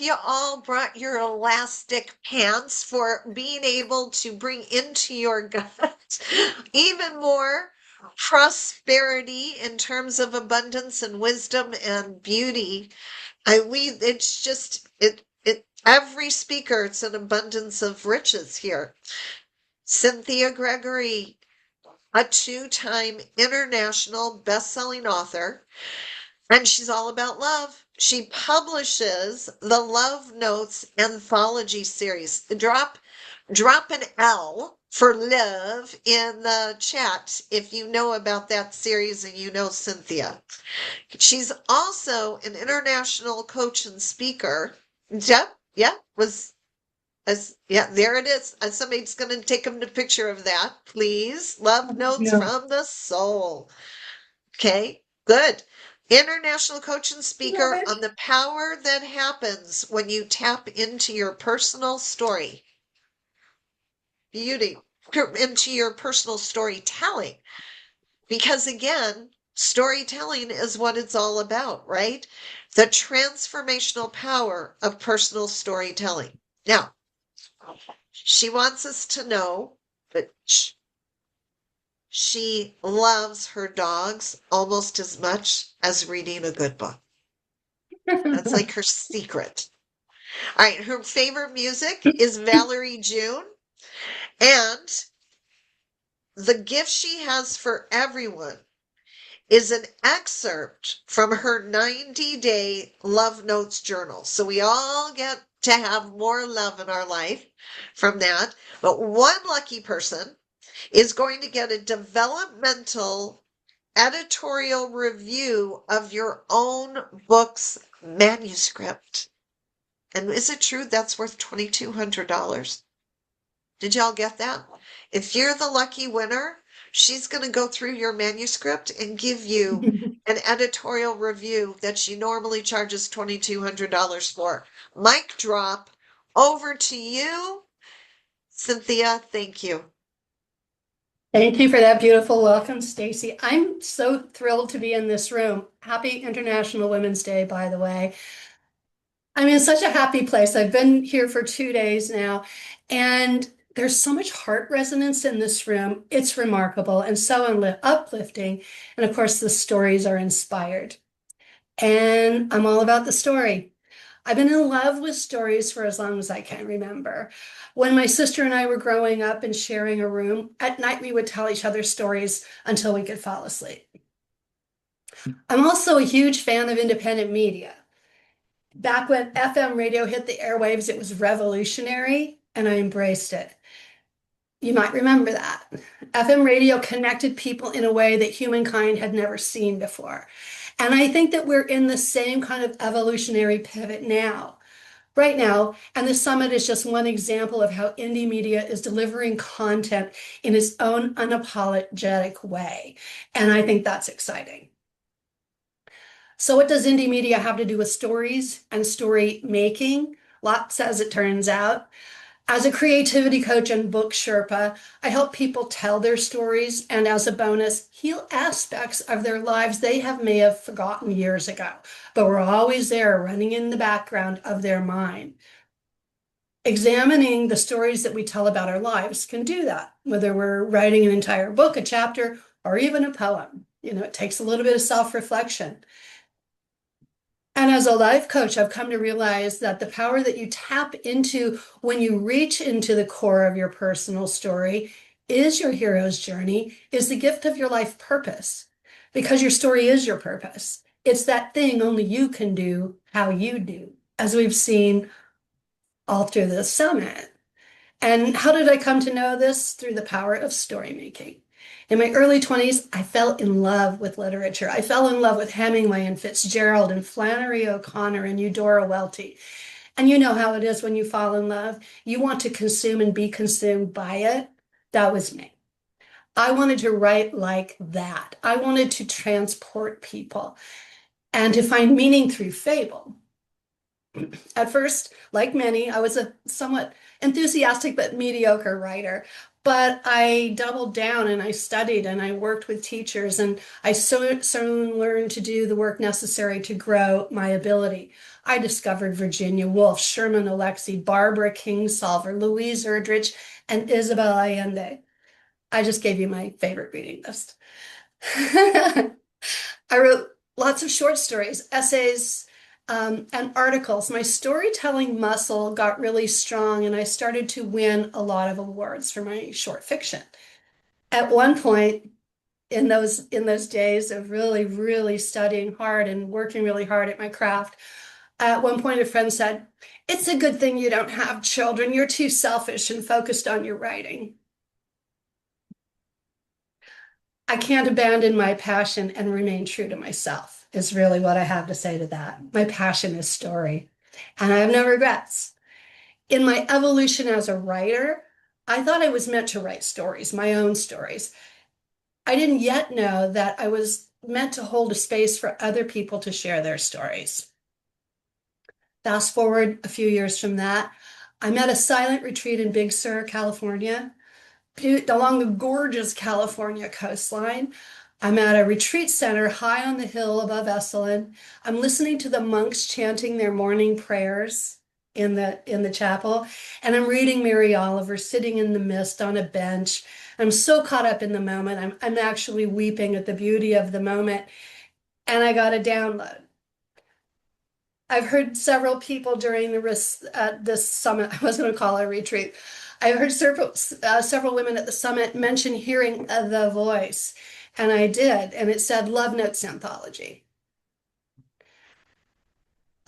you all brought your elastic pants for being able to bring into your gut even more prosperity in terms of abundance and wisdom and beauty. It's just, every speaker, it's an abundance of riches here. Cynthia Gregory, a two-time international best-selling author, and she's all about love. She publishes the Love Notes anthology series. Drop an L for love in the chat if you know about that series and you know Cynthia. She's also an international coach and speaker. Yep, yeah, there it is. Somebody's going to take a picture of that, please. Love Notes No. from the Soul. Okay, good. International coach and Love speaker it. on the power that happens when you tap into your personal story. Beauty, into your personal storytelling. Because again, storytelling is what it's all about, right? The transformational power of personal storytelling. Now, she wants us to know that she loves her dogs almost as much as reading a good book. That's like her secret. All right, her favorite music is Valerie June, and the gift she has for everyone is an excerpt from her 90-day Love Notes journal. So we all get to have more love in our life from that. But one lucky person is going to get a developmental editorial review of your own book's manuscript. And is it true that's worth $2,200? Did y'all get that? If you're the lucky winner, she's going to go through your manuscript and give you an editorial review that she normally charges $2,200 for. Mic drop. Over to you, Cynthia. Thank you. Thank you for that beautiful welcome, Stacy. I'm so thrilled to be in this room. Happy International Women's Day, by the way. I'm in such a happy place. I've been here for 2 days now, and there's so much heart resonance in this room. It's remarkable and so uplifting. And of course, the stories are inspired. And I'm all about the story. I've been in love with stories for as long as I can remember. When my sister and I were growing up and sharing a room, at night we would tell each other stories until we could fall asleep. I'm also a huge fan of independent media. Back when FM radio hit the airwaves, it was revolutionary, and I embraced it. You might remember that. FM radio connected people in a way that humankind had never seen before. And I think that we're in the same kind of evolutionary pivot now, right now. And the summit is just one example of how indie media is delivering content in its own unapologetic way. And I think that's exciting. So what does indie media have to do with stories and story making? Lots, as it turns out. As a creativity coach and book Sherpa, I help people tell their stories and, as a bonus, heal aspects of their lives they may have forgotten years ago, but were always there running in the background of their mind. Examining the stories that we tell about our lives can do that, whether we're writing an entire book, a chapter, or even a poem. It takes a little bit of self-reflection. And as a life coach, I've come to realize that the power that you tap into when you reach into the core of your personal story is your hero's journey, is the gift of your life purpose, because your story is your purpose. It's that thing only you can do how you do, as we've seen all through this summit. And how did I come to know this? Through the power of story making. In my early 20s, I fell in love with literature. I fell in love with Hemingway and Fitzgerald and Flannery O'Connor and Eudora Welty. And you know how it is when you fall in love. You want to consume and be consumed by it. That was me. I wanted to write like that. I wanted to transport people and to find meaning through fable. At first, like many, I was a somewhat enthusiastic but mediocre writer. But I doubled down and I studied and I worked with teachers, and I soon learned to do the work necessary to grow my ability. I discovered Virginia Woolf, Sherman Alexie, Barbara Kingsolver, Louise Erdrich, and Isabel Allende. I just gave you my favorite reading list. I wrote lots of short stories, essays, and articles. My storytelling muscle got really strong, and I started to win a lot of awards for my short fiction. At one point, in those days of really studying hard and working really hard at my craft, at one point a friend said, "It's a good thing you don't have children. You're too selfish and focused on your writing." I can't abandon my passion and remain true to myself, is really what I have to say to that. My passion is story, and I have no regrets. In my evolution as a writer, I thought I was meant to write stories, my own stories. I didn't yet know that I was meant to hold a space for other people to share their stories. Fast forward a few years from that, I'm at a silent retreat in Big Sur, California, along the gorgeous California coastline. I'm at a retreat center high on the hill above Esalen. I'm listening to the monks chanting their morning prayers in the chapel, and I'm reading Mary Oliver sitting in the mist on a bench. I'm so caught up in the moment. I'm actually weeping at the beauty of the moment, and I got a download. I've heard several people during this summit. I was going to call it a retreat. I've heard several women at the summit mention hearing the voice, and I did, and it said Love Notes Anthology.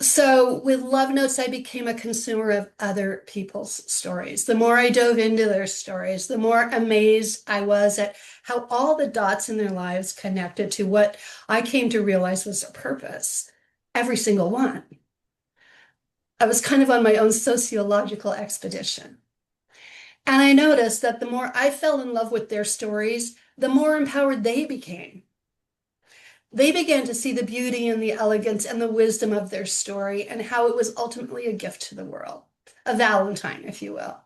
So with Love Notes, I became a consumer of other people's stories. The more I dove into their stories, the more amazed I was at how all the dots in their lives connected to what I came to realize was their purpose. Every single one. I was kind of on my own sociological expedition. And I noticed that the more I fell in love with their stories, the more empowered they became. They began to see the beauty and the elegance and the wisdom of their story and how it was ultimately a gift to the world, a Valentine, if you will.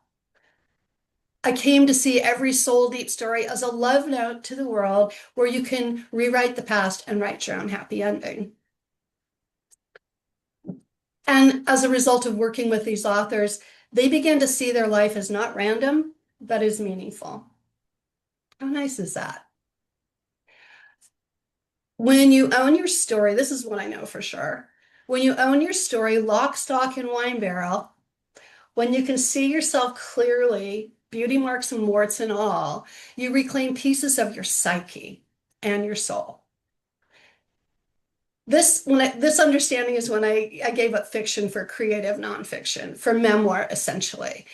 I came to see every soul deep story as a love note to the world where you can rewrite the past and write your own happy ending. And as a result of working with these authors, they began to see their life as not random, but as meaningful. How nice is that? When you own your story, this is what I know for sure. When you own your story, lock, stock, and wine barrel, when you can see yourself clearly, beauty marks and warts and all, you reclaim pieces of your psyche and your soul. This understanding is when I gave up fiction for creative nonfiction, for memoir, essentially,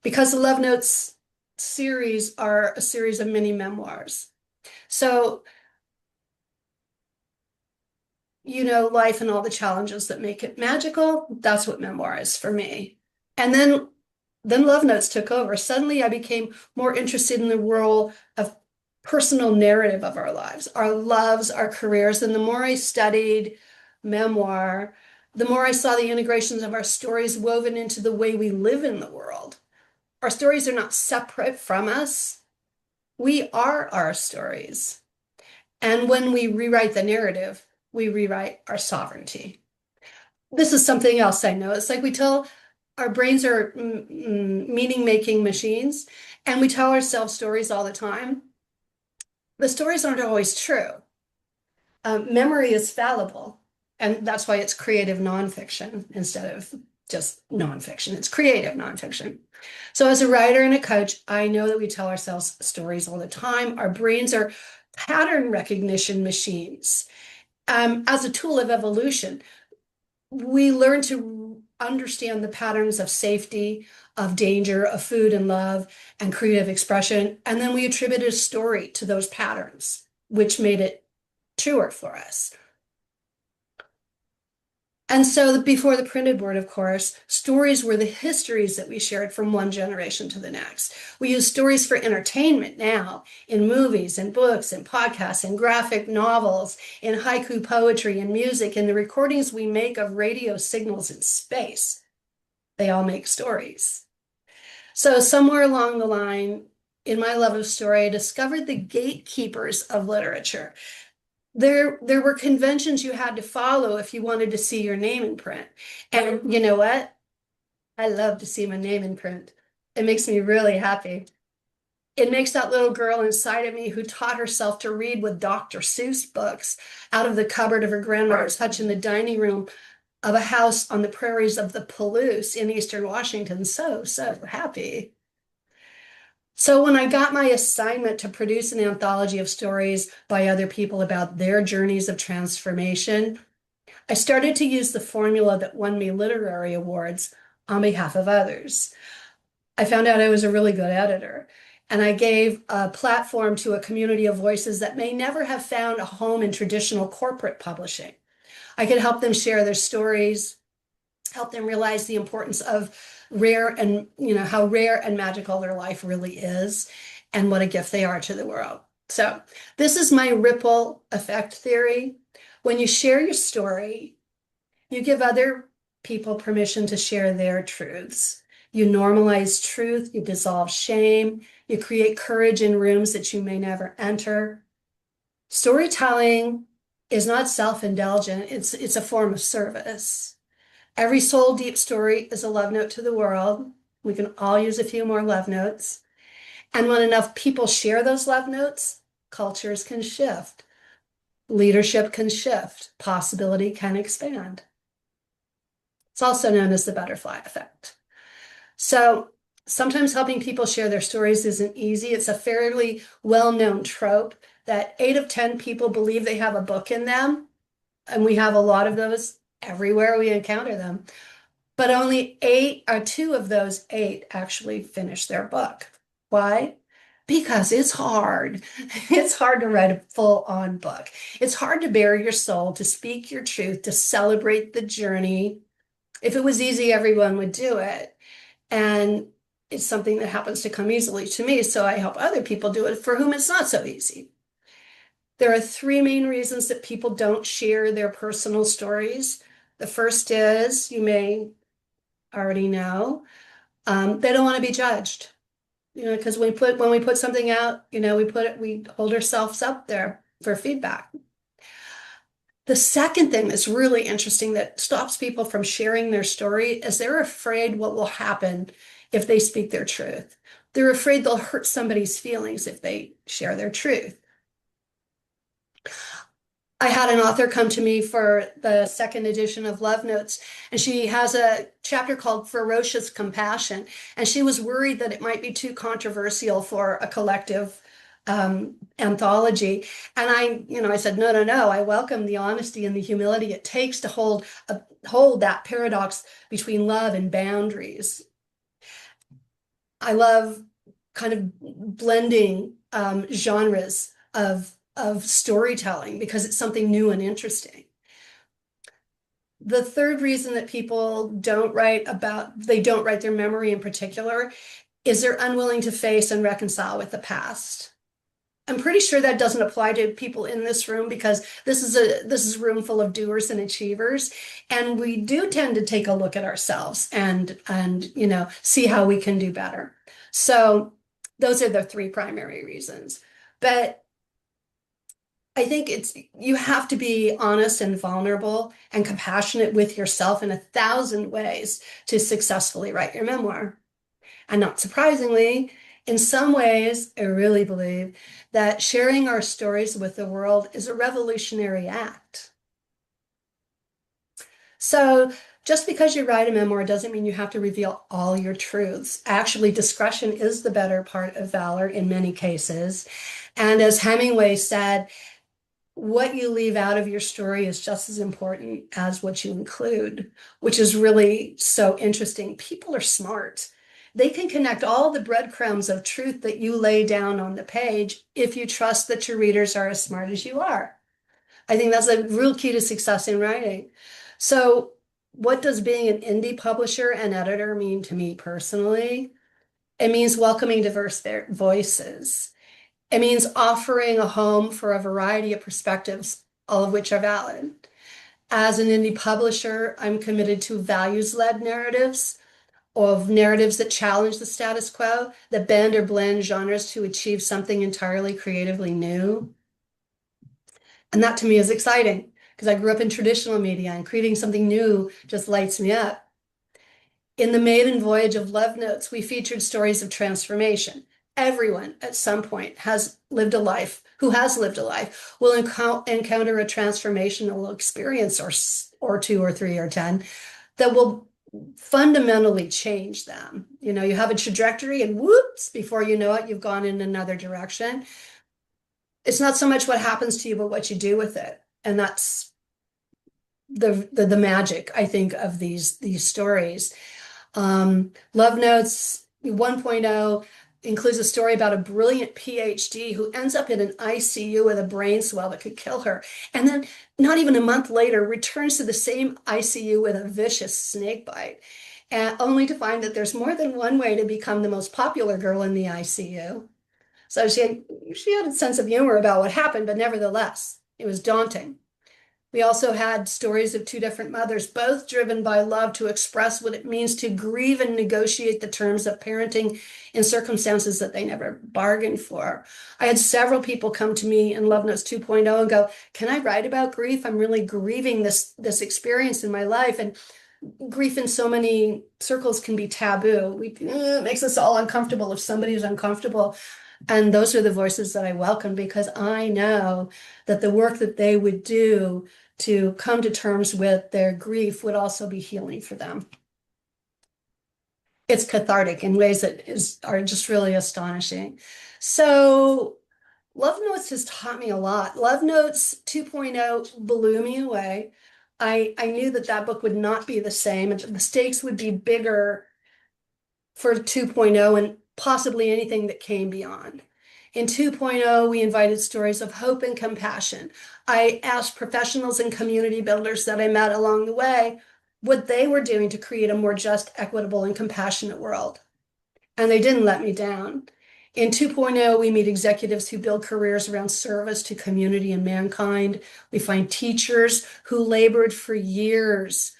because the Love Notes series are a series of mini memoirs. So, life and all the challenges that make it magical, that's what memoir is for me. And then Love Notes took over. Suddenly I became more interested in the role of personal narrative of our lives, our loves, our careers. And the more I studied memoir, the more I saw the integrations of our stories woven into the way we live in the world. Our stories are not separate from us. We are our stories. And when we rewrite the narrative, we rewrite our sovereignty. This is something else I know. It's like our brains are meaning-making machines, and we tell ourselves stories all the time. The stories aren't always true. Memory is fallible, and that's why it's creative nonfiction instead of just nonfiction. It's creative nonfiction. So as a writer and a coach, I know that we tell ourselves stories all the time. Our brains are pattern recognition machines. As a tool of evolution, we learn to understand the patterns of safety, of danger, of food and love, and creative expression. And then we attribute a story to those patterns, which made it truer for us. And so before the printed word, of course, stories were the histories that we shared from one generation to the next. We use stories for entertainment now in movies and books and podcasts and graphic novels, in haiku poetry and music, in the recordings we make of radio signals in space. They all make stories. So somewhere along the line, in my love of story, I discovered the gatekeepers of literature. there were conventions you had to follow if you wanted to see your name in print. And you know what? I love to see my name in print. It makes me really happy. It makes that little girl inside of me who taught herself to read with Dr. Seuss books out of the cupboard of her grandmother's hutch in the dining room of a house on the prairies of the Palouse in eastern Washington. So happy. So when I got my assignment to produce an anthology of stories by other people about their journeys of transformation, I started to use the formula that won me literary awards on behalf of others. I found out I was a really good editor, and I gave a platform to a community of voices that may never have found a home in traditional corporate publishing. I could help them share their stories, help them realize the importance of rare and, how rare and magical their life really is, and what a gift they are to the world. So, this is my ripple effect theory. When you share your story, you give other people permission to share their truths. You normalize truth, you dissolve shame, you create courage in rooms that you may never enter. Storytelling is not self-indulgent, it's a form of service. Every soul deep story is a love note to the world. We can all use a few more love notes. And when enough people share those love notes, cultures can shift, leadership can shift, possibility can expand. It's also known as the butterfly effect. So sometimes helping people share their stories isn't easy. It's a fairly well-known trope that 8 of 10 people believe they have a book in them. And we have a lot of those everywhere we encounter them. But only 2 of those 8 actually finish their book. Why? Because it's hard. It's hard to write a full-on book. It's hard to bare your soul, to speak your truth, to celebrate the journey. If it was easy, everyone would do it. And it's something that happens to come easily to me, so I help other people do it for whom it's not so easy. There are 3 main reasons that people don't share their personal stories. The first is, you may already know, they don't want to be judged. Because when we put something out, we hold ourselves up there for feedback. The second thing that's really interesting that stops people from sharing their story is they're afraid what will happen if they speak their truth. They're afraid they'll hurt somebody's feelings if they share their truth. I had an author come to me for the second edition of Love Notes, and she has a chapter called Ferocious Compassion, and she was worried that it might be too controversial for a collective anthology. And I said, no, I welcome the honesty and the humility it takes to hold that paradox between love and boundaries. I love kind of blending genres of storytelling because it's something new and interesting. The third reason that people don't write their memory in particular is they're unwilling to face and reconcile with the past. I'm pretty sure that doesn't apply to people in this room because this is a room full of doers and achievers, and we do tend to take a look at ourselves and see how we can do better. So those are the 3 primary reasons. But I think you have to be honest and vulnerable and compassionate with yourself in 1,000 ways to successfully write your memoir. And not surprisingly, in some ways, I really believe that sharing our stories with the world is a revolutionary act. So just because you write a memoir doesn't mean you have to reveal all your truths. Actually, discretion is the better part of valor in many cases. And as Hemingway said, what you leave out of your story is just as important as what you include, which is really so interesting. People are smart. They can connect all the breadcrumbs of truth that you lay down on the page if you trust that your readers are as smart as you are. I think that's a real key to success in writing. So, what does being an indie publisher and editor mean to me personally? It means welcoming diverse voices. It means offering a home for a variety of perspectives, all of which are valid. As an indie publisher, I'm committed to values-led narratives, of narratives that challenge the status quo, that bend or blend genres to achieve something entirely creatively new. And that to me is exciting because I grew up in traditional media and creating something new just lights me up. In the maiden voyage of Love Notes, we featured stories of transformation. Everyone at some point has lived a life, who has lived a life, will encounter a transformational experience or two or three or 10 that will fundamentally change them. You know, you have a trajectory and whoops, before you know it, you've gone in another direction. It's not so much what happens to you, but what you do with it. And that's the magic, I think, of these stories. Love Notes 1.0 includes a story about a brilliant PhD who ends up in an ICU with a brain swell that could kill her. And then, not even a month later, returns to the same ICU with a vicious snake bite, and only to find that there's more than one way to become the most popular girl in the ICU. So she had a sense of humor about what happened, but nevertheless, it was daunting. We also had stories of two different mothers, both driven by love to express what it means to grieve and negotiate the terms of parenting in circumstances that they never bargained for. I had several people come to me in Love Notes 2.0 and go, "Can I write about grief? I'm really grieving this experience in my life." And grief in so many circles can be taboo. It makes us all uncomfortable if somebody is uncomfortable. And those are the voices that I welcome because I know that the work that they would do to come to terms with their grief would also be healing for them. It's cathartic in ways that are just really astonishing. So Love Notes has taught me a lot. Love Notes 2.0 blew me away. I knew that that book would not be the same and the stakes would be bigger for 2.0 and possibly anything that came beyond. In 2.0, we invited stories of hope and compassion. I asked professionals and community builders that I met along the way what they were doing to create a more just, equitable, and compassionate world. And they didn't let me down. In 2.0, we meet executives who build careers around service to community and mankind. We find teachers who labored for years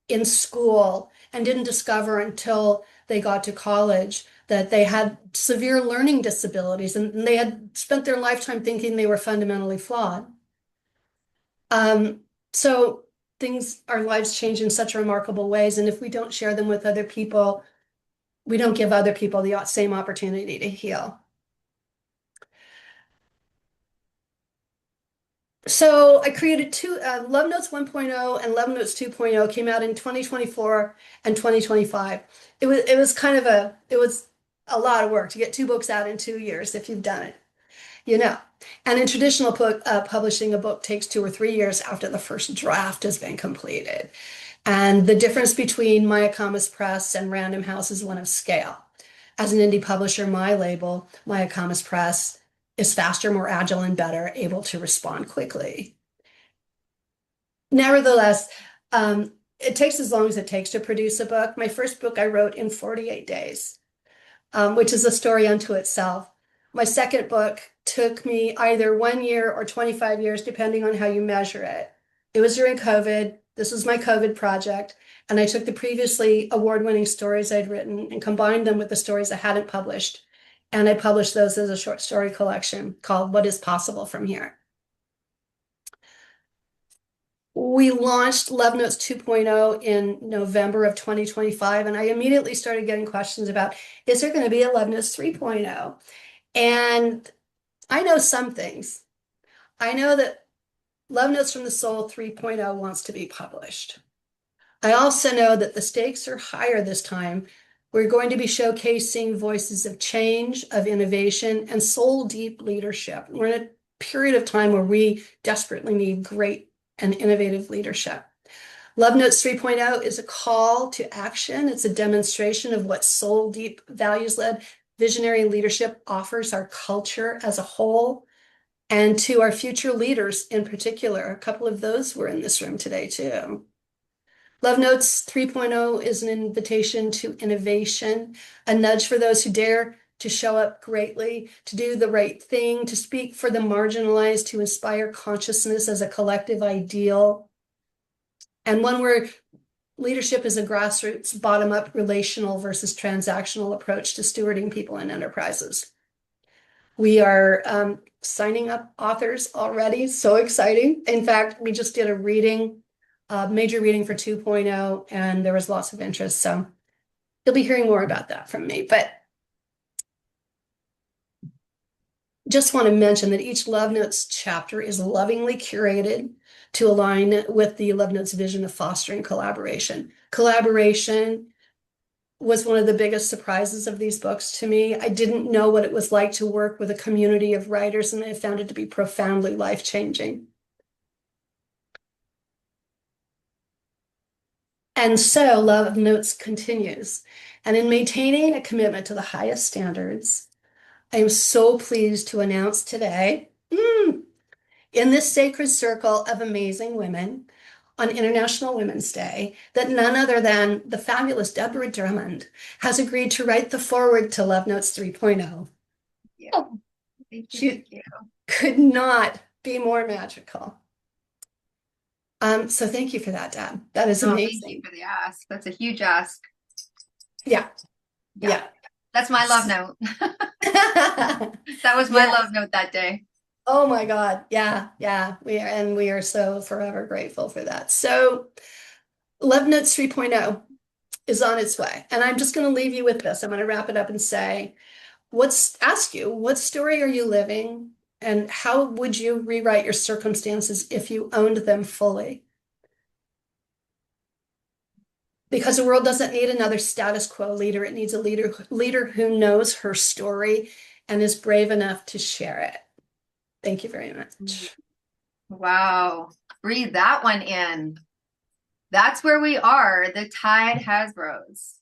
in school and didn't discover until they got to college that they had severe learning disabilities and they had spent their lifetime thinking they were fundamentally flawed. So our lives change in such remarkable ways. And if we don't share them with other people, we don't give other people the same opportunity to heal. So I created two, Love Notes 1.0 and Love Notes 2.0 came out in 2024 and 2025. It was a lot of work to get two books out in 2 years if you've done it, you know. And in traditional publishing, a book takes 2 or 3 years after the first draft has been completed. And the difference between Mayacamas Press and Random House is one of scale. As an indie publisher, my label, Mayacamas Press, is faster, more agile, and better able to respond quickly. Nevertheless, it takes as long as it takes to produce a book. My first book I wrote in 48 days, which is a story unto itself. My second book took me either 1 year or 25 years, depending on how you measure it. It was during COVID. This was my COVID project. And I took the previously award-winning stories I'd written and combined them with the stories I hadn't published. And I published those as a short story collection called What is Possible from Here. We launched Love Notes 2.0 in November of 2025, and I immediately started getting questions about, is there going to be a Love Notes 3.0? And I know some things. I know that Love Notes from the Soul 3.0 wants to be published. I also know that the stakes are higher this time. We're going to be showcasing voices of change, of innovation, and soul deep leadership. We're in a period of time where we desperately need great and innovative leadership. Love Notes 3.0 is a call to action. It's a demonstration of what soul deep, values led, visionary leadership offers our culture as a whole and to our future leaders in particular. A couple of those were in this room today, too. Love Notes 3.0 is an invitation to innovation, a nudge for those who dare to show up greatly, to do the right thing, to speak for the marginalized, to inspire consciousness as a collective ideal, and one where leadership is a grassroots, bottom-up, relational versus transactional approach to stewarding people and enterprises. We are signing up authors already. So exciting. In fact, we just did a reading, major reading for 2.0, and there was lots of interest. So you'll be hearing more about that from me. But just want to mention that each Love Notes chapter is lovingly curated to align with the Love Notes vision of fostering collaboration. Collaboration was one of the biggest surprises of these books to me. I didn't know what it was like to work with a community of writers, and I found it to be profoundly life-changing. And so Love Notes continues. And in maintaining a commitment to the highest standards, I am so pleased to announce today, in this sacred circle of amazing women on International Women's Day, that none other than the fabulous Deborah Drummond has agreed to write the foreword to Love Notes 3.0. Yeah. Oh, Thank you. she Thank you. could not be more magical. So thank you for that, Deb. That is amazing. Thank you for the ask. That's a huge ask. Yeah. Yeah. That's my love note. That was my love note that day. Oh my God. Yeah. Yeah. We are so forever grateful for that. So Love Notes 3.0 is on its way. And I'm just going to leave you with this. I'm going to wrap it up and say, ask you, what story are you living? And how would you rewrite your circumstances if you owned them fully? Because the world doesn't need another status quo leader. It needs a leader who knows her story and is brave enough to share it. Thank you very much. Wow. Breathe that one in. That's where we are. The tide has rose.